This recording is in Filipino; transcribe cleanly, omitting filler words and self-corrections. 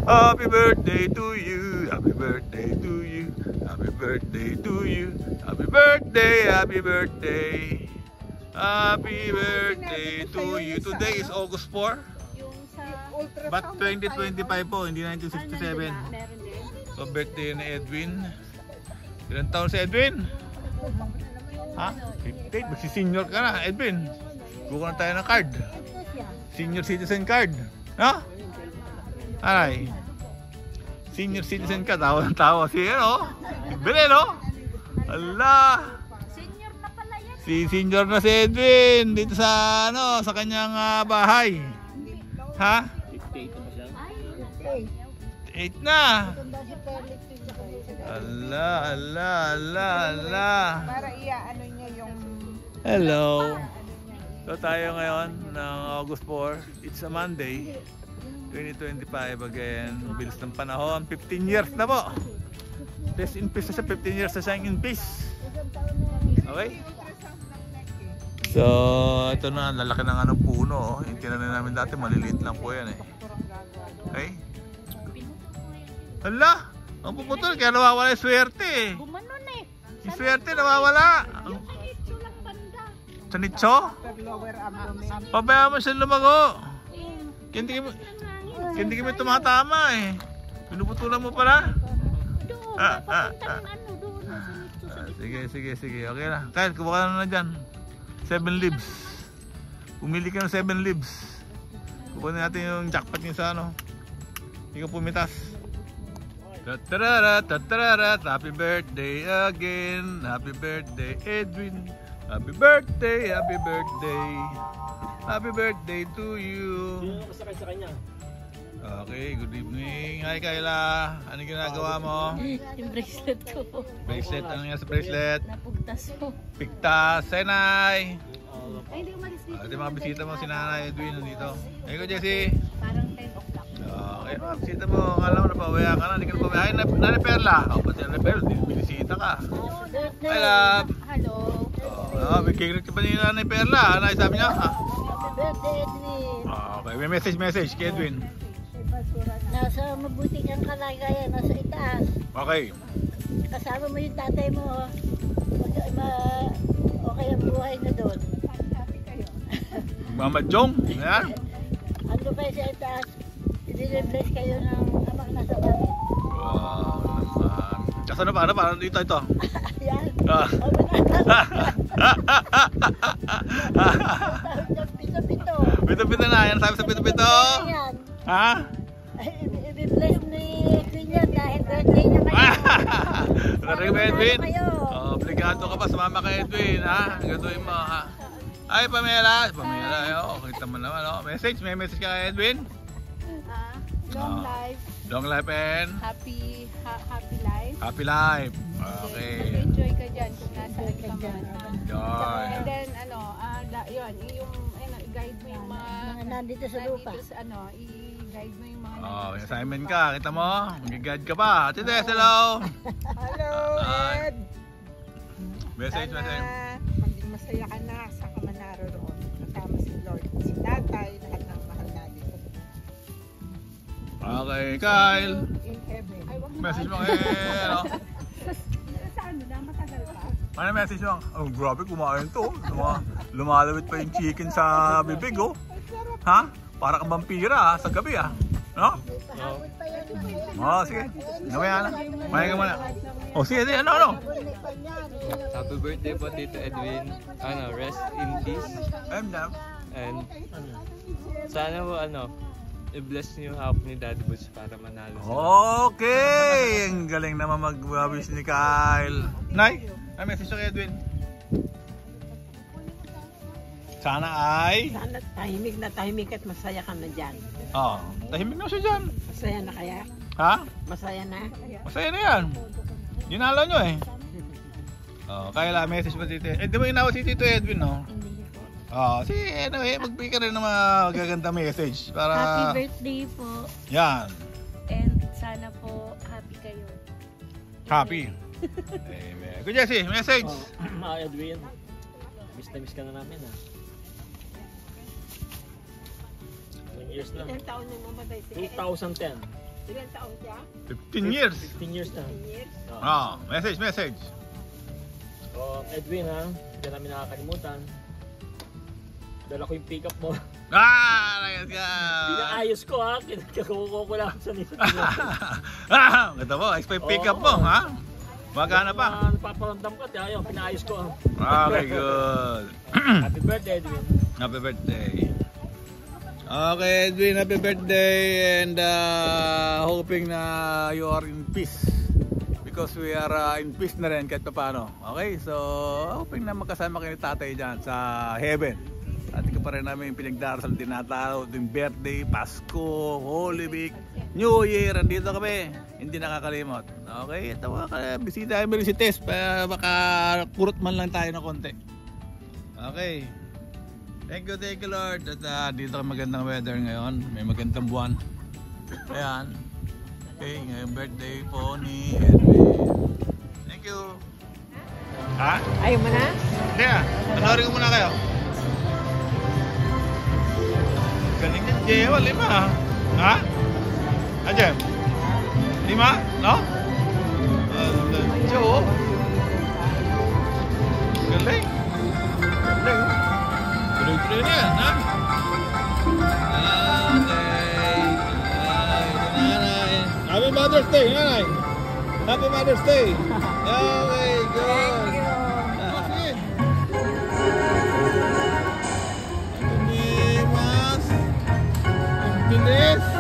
Happy birthday to you. Happy birthday to you. Happy birthday to you. Happy birthday, happy birthday. Happy birthday to you. Today is August 4. But 2025 po, hindi 1967. So birthday ni Edwin. Ilang taon si Edwin? Ha? 58? Magsi-senior ka na, Edwin. Kukuha na tayo ng card. Senior citizen card. No? Ay. Senior citizen ka, tawa ng tawa. Si ano? Bili, no? Allah. Senior na pala yan. Senior na si Edwin dito sa ano, sa kanyang bahay. Ha? 8 na. Allah. Para ano niya yung... Hello. So tayo ngayon ng August 4. It's a Monday. 2025 again. Bilis ng panahon. 15 years na po. Rest in peace na siya. 15 years na siya in peace. Okay? So ito na. Lalaki ng anong puno. Yung tinanin namin dati maliliit lang po yan eh. Okay? Hala! Ang puputol, kaya nawawala yung swerte eh. Gumanon eh. Yung swerte nawawala. Sa nicho? Pabayaan mo siya lumago. Hindi kami tumatama eh. Pinuputulan mo pala. Sige. Okay na. Kyle, kuha ka na dyan. 7 leaves. Pumili ka ng 7 leaves. Kukunin natin yung jackpot niya sa ano. Hindi ka pumitas. Tatararat, happy birthday again. Happy birthday, Edwin. Happy birthday, happy birthday. Happy birthday to you. Sino nakasakay sa kanya? Okay, good evening. Hi Kayla. Anong ginagawa mo? Yung bracelet ko. Bracelet, ano nga sa bracelet? Napugtas ko. Pigtas, Senay. Ay, hindi umalis dito. Ito mga bisita mo, si Nanay Edwin nandito. Ikaw, Jessie. Parang 10 o'clock. Okay, mga bisita mo. Akala mo napawaya ka na. Hindi ka napawaya. Ay, Nanay Perla. O, pati Nanay Perla, binisita ka. Hi, love. Hello. May cake ka pa ni Nanay Perla. Ano sabi niya? Happy birthday, Edwin. Okay, may message kay Edwin. Nasa mabuti kang kalagayan, nasa itaas. Okay. Kasama mo yung tatay mo. Okay ang buhay na doon. Mama Jong. Yan. Ando kayo sa itaas. I-bless kayo ng amak na sa bahay. Wow naman. Kasi ano pa? Ano dito ito? Yan. Pito-pito. Pito-pito na. Yan sabi sa pito-pito. Yan. Ha? I-bless ni Edwin yan dahil birthday niya kayo. Narinig mo Edwin? Obligado ka pa sa mama kay Edwin. Ha? Gaduhin mo ha. Ay Pamela. Pamela. Kita mo naman. May message ka kay Edwin? Long life. Long life and? Happy life. Happy life. Okay. Enjoy ka dyan kung nasaan ka man. Yun. And then yun, yung guide mo yung mga nandito sa lupa. I-guide mo yung mga May assignment ka. Kita mo? Mag-guide ka pa. Tite, hello. Hello, Ed. Message. Maging masaya ka na sa ka man naroon. Kasama si Lord, si Tatay, lahat ng mahal natin. Okay, Kyle. In heaven. Message mo kay ano? Saan na? Matagal pa? Ano message mo? Oh, grabe kumain to. Lumalawit pa yung chicken sa bibig, oh. Ha? Para kang vampira sa gabi, ah. No? Sige. Namaya na. Maya ka muna. Sige, ano? Happy birthday po, Tito Edwin. Rest in peace. And sana po, i-bless niyo yung hawak ni Daddy Butch para manalo sila. Okay! Ang galing naman mag-wish ni Kyle. Nay, may message kay Edwin. Sana tahimik at masaya ka na dyan. Tahimik na siya dyan. Masaya na kaya? Ha? Masaya na? Masaya na yan. Ginala nyo eh. Kaya message pa dito. Di ba inawa si Tito Edwin, no? Anyway, magbigay ka rin ng mga magaganda message para... Happy birthday po. Yan. And sana po happy kayo. Happy. Amen. Good Jesse, message. Edwin, miss ka na namin ha. Ilang years na? Ilang taon na namatay si 2010. Ilan taon siya? 15 years. 15 years na. 10 years? Message. So, Edwin ha, hindi namin nakakalimutan. Dala ko yung pick-up mo. Ayos ka. Pinaayos ko ha, kinakukuha ko lang sa nito. Ganda mo, explain pick up mo, ha? Magana pa. Napaparamdam ka, ayaw, pinaayos ko. Okay, good. Happy birthday, Edwin. Happy birthday. Okay, Edwin, happy birthday. And hoping na you are in peace. Because we are in peace na rin kahit pa paano. Okay, so hoping na magkasama kayo ni tatay dyan sa heaven. At ikaw pa rin namin pinagdarasal, tinatao, din birthday, Pasko, Holy Week, New Year, andito kami. Hindi nakakalimot. Okay, ito mga bisita kami rin si Tess. Baka kurot man lang tayo ng konti. Okay. Thank you Lord. At dito magandang weather ngayon. May magandang buwan. Ayan. Okay, ngayong birthday po ni Edwin. Thank you. Ha? Ayaw mo na? Hindi ah. Panorin ko muna kayo. Galing ng Jewa, 5. Ha? Jem? 5? No? Joe? Galing. Galing. Tuloy-tuloy na yan, ha? Happy Mother's Day, nanay. Happy Mother's Day. Okay, good. Thank you. Bilis.